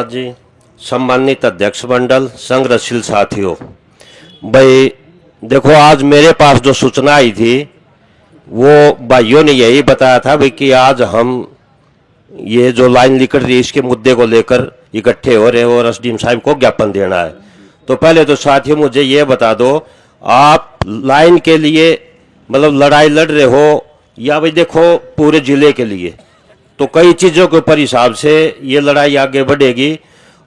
जी, सम्मानित अध्यक्ष मंडल, संग्रहशील साथियों, भाई देखो, आज मेरे पास जो सूचना आई थी वो भाइयों ने यही बताया था भाई कि आज हम ये जो लाइन निकल रही है इसके मुद्दे को लेकर इकट्ठे हो रहे हैं और एसडीएम साहब को ज्ञापन देना है। तो पहले तो साथियों मुझे ये बता दो, आप लाइन के लिए मतलब लड़ाई लड़ रहे हो या भाई देखो पूरे जिले के लिए, तो कई चीज़ों के ऊपर हिसाब से ये लड़ाई आगे बढ़ेगी।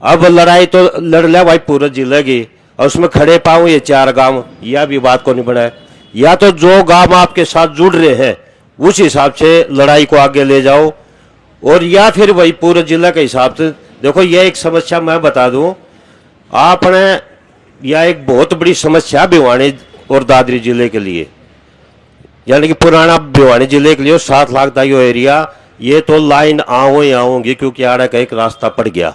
अब लड़ाई तो लड़ लिया भाई पूरे जिले की, और उसमें खड़े पाऊँ ये 4 गांव, यह भी बात को नहीं बढ़ाए, या तो जो गांव आपके साथ जुड़ रहे हैं उस हिसाब से लड़ाई को आगे ले जाओ, और या फिर वही पूरे जिले के हिसाब से देखो। यह एक समस्या मैं बता दूं, आपने यह एक बहुत बड़ी समस्या भिवानी और दादरी जिले के लिए, यानी कि पुराना भिवानी जिले के लिए 7 लाख का यो एरिया, ये तो लाइन आओ ही आओगी क्योंकि आड़ा का एक रास्ता पड़ गया।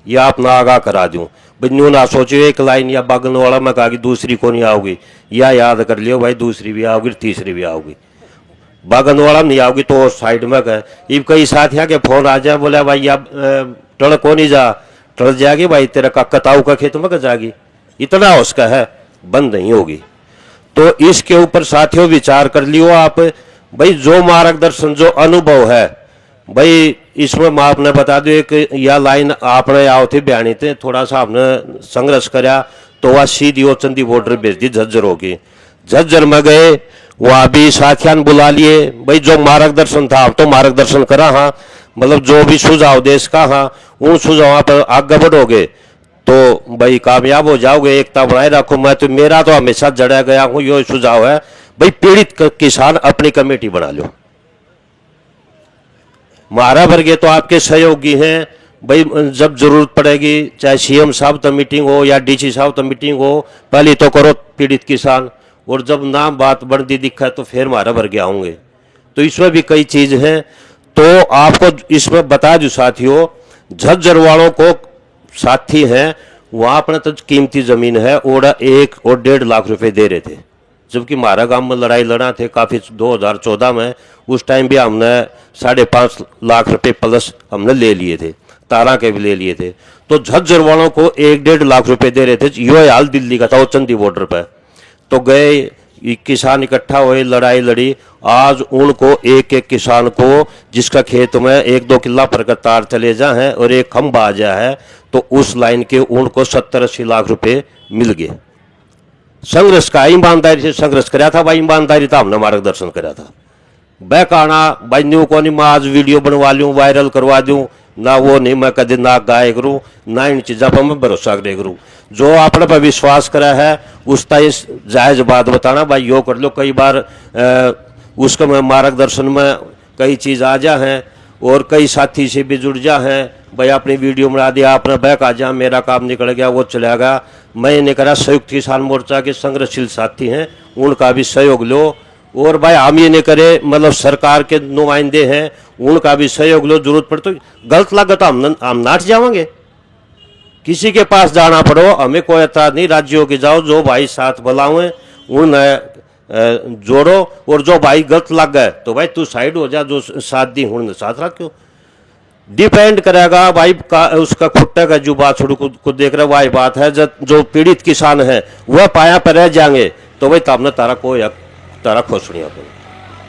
ये आप ना आगाह करा दूं भाई, न्यू ना सोचो एक लाइन या बागन वाला में कहा कि दूसरी को नहीं आओगी, या याद कर लियो भाई दूसरी भी आओगी तीसरी भी आओगी, बागन वाला नहीं आओगी तो साइड में कहे। इब कई साथियों के फोन आ जाए, बोला भाई अब टड़ को नहीं जा, टड़ जाएगी भाई तेरा का कताऊ का खेत में जाएगी, इतना उसका है, बंद नहीं होगी। तो इसके ऊपर साथियों विचार कर लियो आप भाई, जो मार्गदर्शन जो अनुभव है भाई इसमें मैं आपने बता दो, एक यह लाइन आपने आओ थे बयानी थे, थोड़ा सा आपने संघर्ष कराया तो वह सीधी वो चंदी बॉर्डर भेज दी झज्जर होगी। झज्जर में गए, वहां भी साथियान बुला लिए भाई, जो मार्गदर्शन था तो मार्गदर्शन करा, हाँ मतलब जो भी सुझाव देश का, हाँ उन सुझाव पर आगे बढ़ोगे तो भाई कामयाब हो जाओगे। एकता बनाए रखो। मैं तो मेरा तो हमेशा जड़ा गया हूँ यो सुझाव है भाई, पीड़ित किसान अपनी कमेटी बना लो। मारा वर्गे तो आपके सहयोगी हैं भाई, जब जरूरत पड़ेगी चाहे सीएम साहब तो मीटिंग हो या डीसी साहब तो मीटिंग हो, पहले तो करो पीड़ित किसान, और जब नाम बात बढ़ती दिखा तो फिर मारा वर्गे आऊंगे। तो इसमें भी कई चीज हैं, तो आपको इसमें बता दूं साथियों, झज्जर वालों को साथी हैं वहां अपना तो कीमती जमीन है और 1 और 1.5 लाख रुपए दे रहे थे, जबकि हमारा गांव में लड़ाई लड़ा थे काफी 2014 में, उस टाइम भी हमने 5.5 लाख रुपए प्लस हमने ले लिए थे, तारा के भी ले लिए थे। तो झज्जर वालों को 1-1.5 लाख रुपए दे रहे थे। यो हाल दिल्ली का था, वो चंदी बॉर्डर पर। तो गए किसान इकट्ठा हुए, लड़ाई लड़ी, आज उनको एक किसान को जिसका खेत में 1-2 किला पर का तार चले जा है और एक खंभा आ जा है, तो उस लाइन के उनको 70-80 लाख रुपए मिल गए। संघर्ष का ईमानदारी से संघर्ष कराया था भाई, ईमानदारी था हमने मार्गदर्शन कराया था। बहकाना भाई न्यू को नहीं, मैं आज वीडियो बनवा लूँ वायरल करवा दूँ ना, वो नहीं मैं कभी ना गाय करूँ ना इन चीज़ों पर मैं भरोसा करे करूँ। जो आपने पर विश्वास करा है उसका इस जायज बात बताना भाई, यो कर लो। कई बार उसका मैं मार्गदर्शन में कई चीज़ आ जा हैं और कई साथी से भी जुड़ जा हैं भाई, अपनी वीडियो बना दिया, आपने बैक आ जा, मेरा काम निकल गया, वो चला गया। मैं नहीं करा, संयुक्त किसान मोर्चा के संग्रहशील साथी हैं उनका भी सहयोग लो, और भाई हम ये नहीं करे मतलब सरकार के नुमाइंदे हैं उनका भी सहयोग लो। जरूरत पड़े तो गलत लगे तो हम नाट जाएंगे, किसी के पास जाना पड़ो हमें कोई एतराज नहीं, राज्यों के जाओ, जो भाई साथ बुलाओ उन जोड़ो, और जो भाई गलत लग गए तो भाई तू साइड हो जा, जो साथ दी हूं साथ रखो। डिपेंड करेगा भाई का उसका खुट्टा का जो बात छोड़ को देख रहा वही बात है। जो पीड़ित किसान है वह पाया पर रह जाएंगे तो भाई तब न तारा कोई तारा खुश नहीं होता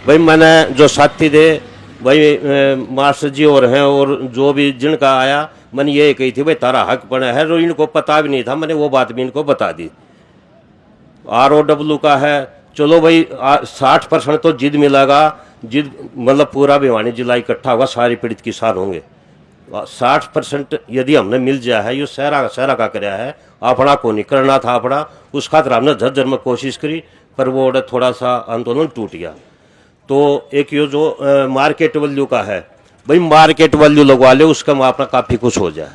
भाई। मैंने जो साथी थे भाई मास्टर जी और हैं, और जो भी जिनका आया मैंने ये कही थी भाई तारा हक बना है, और इनको पता भी नहीं था, मैंने वो बात भी इनको बता दी। ROW का है, चलो भाई 60% तो जिद मिलेगा, जिद मतलब पूरा भिवानी जिला इकट्ठा होगा, सारे पीड़ित किसान होंगे। 60% यदि हमने मिल जाए है, ये सहरा का कराया है, अपना को नहीं करना था अपना, उस खातर हमने झज्जर में कोशिश करी पर वो थोड़ा सा आंदोलन टूट गया। तो एक ये जो मार्केट वैल्यू का है भाई, मार्केट वैल्यू लगवा ले, उसका अपना काफ़ी कुछ हो जाए।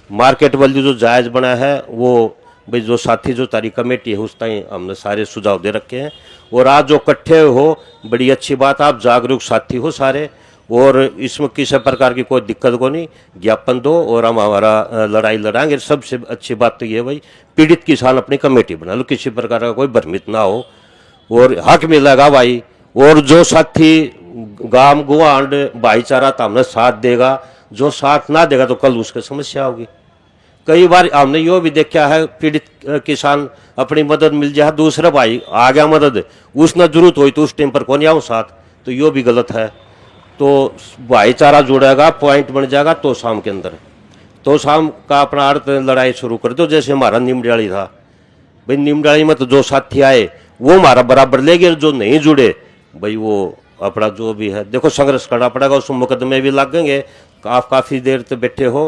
मार्केट वैल्यू जो जायज़ बना है वो भाई जो साथी जो तारी कमेटी है उस टाइम हमने सारे सुझाव दे रखे हैं, और आज जो इकट्ठे हो बड़ी अच्छी बात, आप जागरूक साथी हो सारे, और इसमें किसी प्रकार की कोई दिक्कत को नहीं, ज्ञापन दो और हम हमारा लड़ाई लड़ाएंगे। सबसे अच्छी बात तो ये है भाई, पीड़ित किसान अपनी कमेटी बना लो, किसी प्रकार का कोई भ्रमित ना हो और हक मिलेगा भाई। और जो साथी गांव गुआंड भाईचारा तो हमने साथ देगा, जो साथ ना देगा तो कल उसकी समस्या होगी। कई बार हमने यो भी देखा है, पीड़ित किसान अपनी मदद मिल जाए, दूसरा भाई आ गया मदद, उसने जरूरत हुई तो उस टाइम पर कौन आऊँ साथ, तो यो भी गलत है। तो भाईचारा जुड़ेगा, पॉइंट बन जाएगा तो शाम के अंदर, तो शाम का अपना अर्थ लड़ाई शुरू कर दो। जैसे हमारा निमडाली था भाई, निमडाली में तो जो साथी आए वो हमारा बराबर ले गए, जो नहीं जुड़े भाई वो अपना जो भी है देखो संघर्ष करना पड़ेगा, उसमें मुकदमे भी लगेंगे। आप काफ़ी देर तक बैठे हो,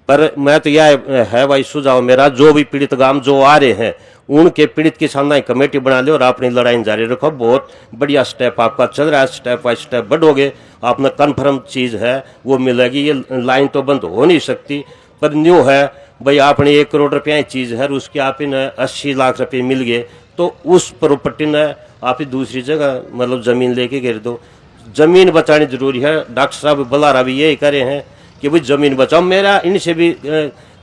पर मैं तो यह है भाई सुझाव मेरा, जो भी पीड़ित गांव जो आ रहे हैं उनके पीड़ित किसानों की कमेटी बना लो और अपनी लड़ाई जारी रखो। बहुत बढ़िया स्टेप आपका चल रहा है, स्टेप बाय स्टेप बढ़ोगे, आपने कन्फर्म चीज़ है वो मिलेगी। ये लाइन तो बंद हो नहीं सकती, पर न्यू है भाई आपने 1 करोड़ रुपया की चीज़ है, उसके आप इन 80 लाख रुपये मिल गए तो उस प्रॉपर्टी ने आप दूसरी जगह मतलब ज़मीन लेके गिर दो। ज़मीन बचानी जरूरी है। डॉक्टर साहब बुलारा भी यही करे हैं कि भाई ज़मीन बचाओ। मेरा इनसे भी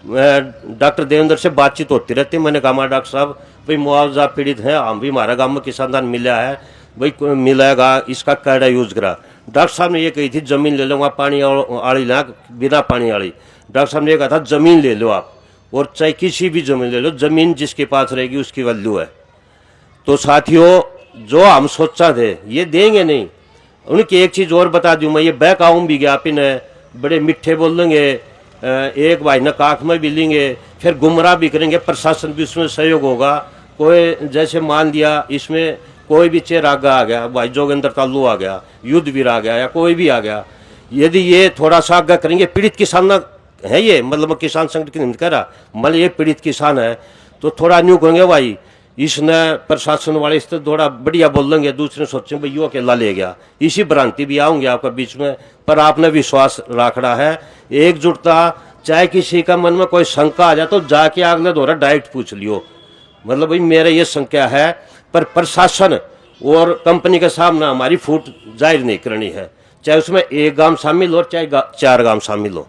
डॉक्टर देवेंद्र से बातचीत होती रहती है। मैंने कहा डॉक्टर साहब भाई मुआवजा पीड़ित हैं, हम भी हमारा गाँव में किसान दान मिला है भाई, मिलेगा, इसका कैडा यूज़ करा। डॉक्टर साहब ने ये कही थी ज़मीन ले लूँगा पानी आड़ी ना, बिना पानी आड़ी। डॉक्टर साहब ने ये कहा था ज़मीन ले लो आप, और चाहे किसी भी ज़मीन ले लो, ज़मीन जिसके पास रहेगी उसकी वैल्यू है। तो साथियों जो हम सोचा थे ये देंगे नहीं, उनकी एक चीज़ और बता दूं मैं, ये बैक आऊँ भी गया पिन बड़े मिठे बोलेंगे, एक भाई न काख में भी लेंगे, फिर गुमराह भी करेंगे, प्रशासन भी उसमें सहयोग होगा। कोई जैसे मान लिया इसमें कोई भी चेरागा आ गया, भाई जोगेंद्र तालू आ गया, युद्धवीर आ गया या कोई भी आ गया, यदि ये थोड़ा सा आगे करेंगे, पीड़ित किसान है ये, मतलब किसान संगठन नहीं कह रहा, मतलब ये पीड़ित किसान है तो थोड़ा न्यू करेंगे भाई, इसने प्रशासन वाले इस तो थोड़ा बढ़िया बोल लेंगे, दूसरे सोचेंगे भाई यो अकेला ले गया, इसी भ्रांति भी आऊंगे आपके बीच में। पर आपने विश्वास रखना है, एकजुटता, चाहे किसी का मन में कोई शंका आ जाए तो जाके अगले दौरा डायरेक्ट पूछ लियो, मतलब भाई मेरा ये शंका है, पर प्रशासन और कंपनी के सामने हमारी फूट जाहिर नहीं करनी है, चाहे उसमें 1 गांव शामिल हो चाहे 4 गांव शामिल हो।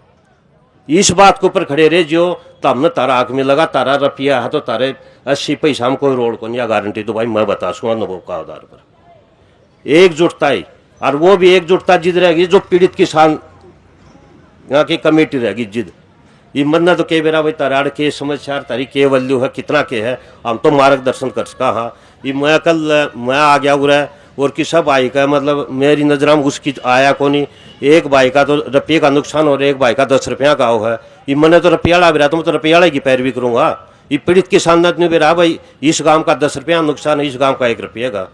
इस बात के ऊपर खड़े रहे जो, तो हमने तारा आँख में लगा, तारा रुपया है तो तारे 80 पैसा हम कोई रोड को नहीं गारंटी, तो भाई मैं बता सकूँ अनुभव का आधार पर। एकजुटता ही, और वो भी एकजुटता जिद रहेगी जो पीड़ित किसान यहाँ की कमेटी रहेगी जिद। ये मन्ना तो कई बेरा भाई ताराड़ के समस्या तारी के वैल्यू है, कितना के है, हम तो मार्गदर्शन कर सका। हाँ ये मैं कल मैं आ गया उरा, और किसा भाई का मतलब मेरी नजर में उसकी आया को नहीं, एक भाई का तो रुपये का नुकसान और एक भाई का 10 रुपया का हो है। ये मैंने तो रुपया भी रहा, तो मैं तो रुपया की पैरवी करूँगा। ये पीड़ित किसान ने भी रहा भाई, इस गांव का 10 रुपया नुकसान है, इस गांव का 1 रुपये का,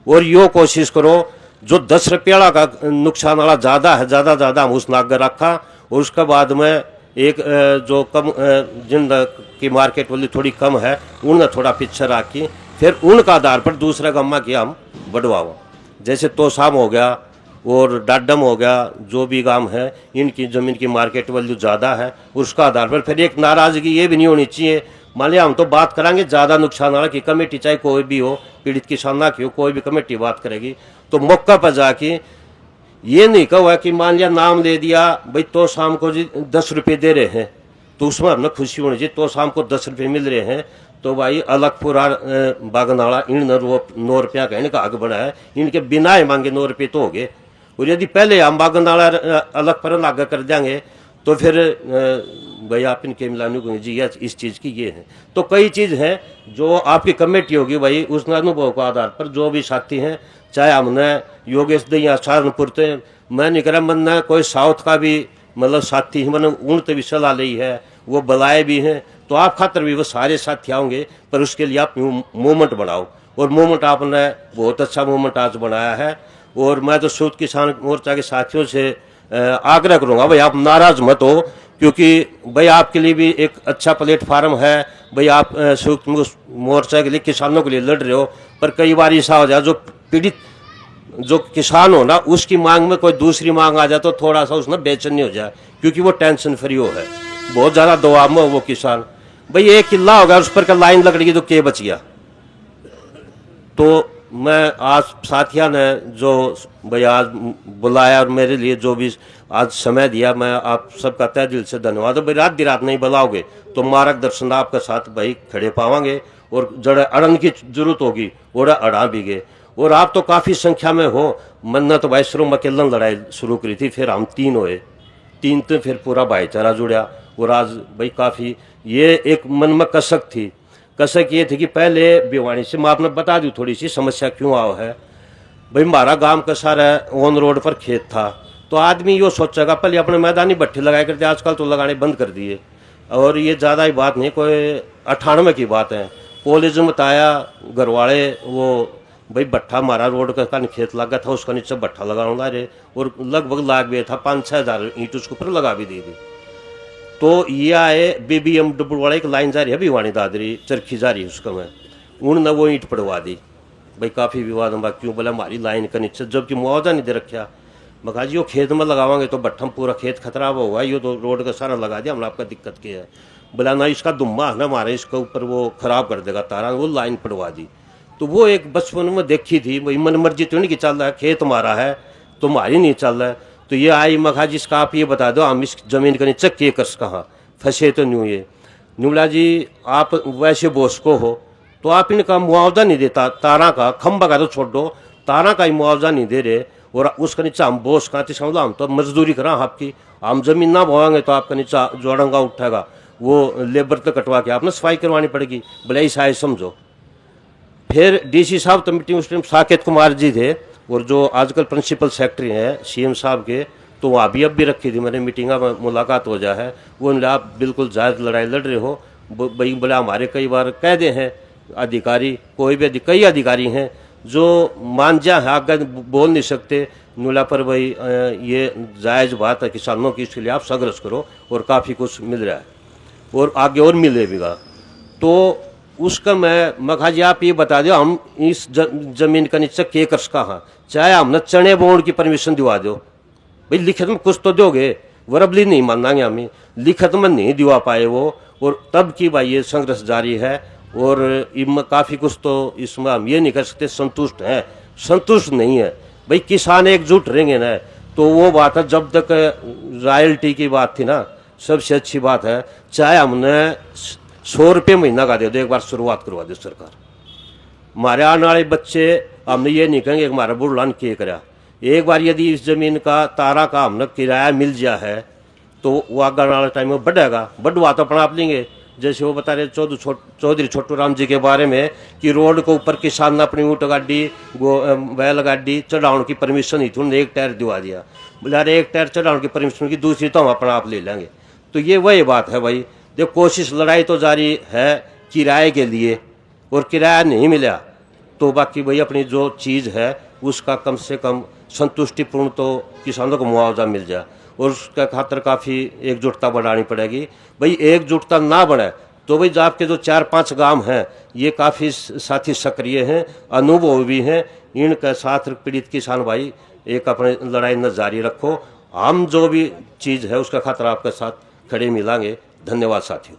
और यो कोशिश करो जो 10 रुपया का नुकसान वाला ज़्यादा है, ज़्यादा हम उस नागर रखा, और उसके बाद में एक जो कम जिन की मार्केट वाली थोड़ी कम है उन्हें थोड़ा पीछे रखी, फिर उनका आधार पर दूसरा गम्मा की हम बढ़वाओ। जैसे तोसाम हो गया और डाडम हो गया, जो भी गांव है इनकी ज़मीन की मार्केट वैल्यू ज़्यादा है, उसका आधार पर फिर एक नाराज़गी ये भी नहीं होनी चाहिए। मान लिया हम तो बात करांगे ज़्यादा नुकसान वाला की कमेटी, चाहे कोई भी हो, पीड़ित किसान ना की हो, कोई भी कमेटी बात करेगी, तो मौका पर जाके ये नहीं कहा कि मान लिया नाम ले दिया भाई तो शाम को जी 10 रुपये दे रहे हैं, तो उसमें हमने खुशी होनी चाहिए। तो शाम को 10 रुपये मिल रहे हैं तो भाई अलगपुरा बागनाड़ा इन 9 रुपया का इनका आगे बढ़ा है, इनके बिना मांगे 9 रुपये तो हो गए। और यदि पहले हम बागनाड़ा अलगपुरा आगे कर देंगे तो फिर भाई आप इनके मिलाने को जी इस चीज़ की ये है। तो कई चीज़ हैं जो आपकी कमेटी होगी भाई, उस अनुभव के आधार पर जो भी साथी हैं, चाहे हमने योगेश दैया सहारनपुर से, मैं नहीं करा मन ने कोई साउथ का भी मतलब साथी है, मैंने उनसे भी सलाह ली है, वो बुलाए भी हैं, तो आप खातर भी वो सारे साथी आएंगे, पर उसके लिए आप मूवमेंट बनाओ। और मूवमेंट आपने बहुत अच्छा मूवमेंट आज बनाया है। और मैं तो संयुक्त किसान मोर्चा के साथियों से आग्रह करूँगा भाई आप नाराज मत हो, क्योंकि भाई आपके लिए भी एक अच्छा प्लेटफार्म है भाई, आप संयुक्त मोर्चा के लिए किसानों के लिए लड़ रहे हो, पर कई बार ऐसा हो जाए जो पीड़ित जो किसान हो ना उसकी मांग में कोई दूसरी मांग आ जाए तो थोड़ा सा उसमें बेचैनी हो जाए, क्योंकि वो टेंशन फ्री हो है, बहुत ज़्यादा दबाव में हो वो किसान। भाई एक किला होगा उस पर का लाइन लकड़ी तो क्या बच गया। तो मैं आज साथिया ने जो भाई आज बुलाया और मेरे लिए जो भी आज समय दिया, मैं आप सबका तहे दिल से धन्यवाद। भाई रात दिन रात नहीं बुलाओगे तो मार्गदर्शन आपके साथ भाई खड़े पावांगे, और जड़ अड़न की जरूरत होगी और अड़ा भी गए। और आप तो काफ़ी संख्या में हो, मन्ना तो भाई शुरू में अकेलन लड़ाई शुरू करी थी, फिर हम 3 हुए, टीम तो फिर पूरा भाईचारा जुड़ा। और आज भाई काफ़ी ये एक मन में कसक थी। कसक ये थी कि पहले भिवानी से मैं आपने बता दूँ थोड़ी सी समस्या क्यों आओ है। भाई हमारा गांव का सारा ऑन रोड पर खेत था, तो आदमी यो सोचेगा पहले अपने मैदानी भट्ठे लगाया करते, आजकल तो लगाने बंद कर दिए। और ये ज़्यादा ही बात नहीं, कोई 98 की बात है। कॉलेज में बताया घर वाले वो भाई भट्ठा हमारा रोड का खेत लगा था, उसका नीचे भट्ठा लगाऊंगा रे, और लगभग लाग भी था 5-6 हज़ार ईंट उसके ऊपर लगा भी दी थी। तो ये आए BBMW वाला एक लाइन जा रही है भिवानी दादरी चरखी जा रही है, उसका मैं उन्होंने वो ईंट पड़वा दी। भाई काफ़ी विवाद में क्यों बोला हमारी लाइन का नीचे जबकि मुआवजा नहीं दे रखा। मगर जी वो खेत में लगावांगे तो भट्ठम पूरा खेत खतराब होगा, ये तो रोड का सारा लगा दिया हमने, आपका दिक्कत क्या है। बोला ना इसका दुम्मा है ना हमारे इसके ऊपर वो खराब कर देगा तारा, वो लाइन पड़वा दी। तो वो एक बचपन में देखी थी, भाई मन मर्जी तो नहीं कि चल रहा है, खेत हमारा है तो हमारी नहीं चल रहा है। तो ये आई मखा जिसका आप ये बता दो हम इस जमीन का नीचे के कर कहाँ फंसे तो न्यू ये न्यूला जी आप वैसे बोस को हो तो आप इनका मुआवजा नहीं देता, तारा का खंबा का तो छोड़ दो, तारा का ही मुआवजा नहीं दे रहे। और उसका नीचा हम बोस कहाँ समझ हम तो मजदूरी करा आपकी, हम जमीन ना बोएंगे तो आपका नीचा जोड़ंगा उठेगा, वो लेबर तो कटवा के आपने सफाई करवानी पड़ेगी। भले ऐसा समझो। फिर DC साहब तो मीटिंग उस टाइम साकेत कुमार जी थे, और जो आजकल प्रिंसिपल सेक्रेटरी हैं CM साहब के, तो वहाँ भी अब भी रखी थी मैंने मीटिंग में मुलाकात हो जाए है। वो आप बिल्कुल जायज़ लड़ाई लड़ रहे हो। भाई बोला हमारे कई बार कह दे हैं अधिकारी, कोई भी कई अधिकारी हैं जो मान जा है आगे बोल नहीं सकते नुला पर भाई ये जायज़ बात है किसानों की, इसके लिए आप संघर्ष करो और काफ़ी कुछ मिल रहा है और आगे और मिलेगा। तो उसका मैं कहा जी आप ये बता दो हम इस जमीन का नीचे के कर कहाँ, चाहे हमने चने बोर्ड की परमिशन दिवा दो, भाई लिखित में कुछ तो दोगे, वरबली नहीं मानेंगे हमें, लिखित में नहीं दिवा पाए वो। और तब की भाई ये संघर्ष जारी है और इनमें काफ़ी कुछ तो इसमें हम ये नहीं कर सकते संतुष्ट हैं, संतुष्ट नहीं है। भाई किसान एकजुट रहेंगे ना तो वो बात है। जब तक रॉयल्टी की बात थी ना सबसे अच्छी बात है, चाहे हमने 100 रुपये महीना का दे दो, एक बार शुरुआत करवा दे सरकार। हमारे आने वाले बच्चे हमने ये नहीं कहेंगे हमारा बुढ़लान के करा। एक बार यदि इस ज़मीन का तारा का हमने किराया मिल जाए है तो वो आगे वाले टाइम में बढ़ेगा, बढ़वा तो अपना आप लेंगे। जैसे वो बता रहे चौधरी छोटू राम जी के बारे में कि रोड के ऊपर किसान ने अपनी ऊँट गाड़ी बैल गाड़ी चढ़ाने की परमिशन ही थी, उन्होंने एक टायर दिवा दिया। बोले अरे एक टायर चढ़ाने की परमिशन की, दूसरी तो हम अपना आप ले लेंगे। तो ये वही बात है भाई, देखो कोशिश लड़ाई तो जारी है किराए के लिए, और किराया नहीं मिला तो बाकी भाई अपनी जो चीज़ है उसका कम से कम संतुष्टिपूर्ण तो किसानों को मुआवजा मिल जाए, और उसका खातर काफ़ी एकजुटता बढ़ानी पड़ेगी। भाई एकजुटता ना बढ़े तो भाई आपके जो 4-5 गांव हैं ये काफ़ी साथी सक्रिय हैं, अनुभव भी हैं, इनके साथ पीड़ित किसान भाई एक अपने लड़ाई न जारी रखो। हम जो भी चीज़ है उसका खातर आपके साथ खड़े मिलेंगे। धन्यवाद साथियों।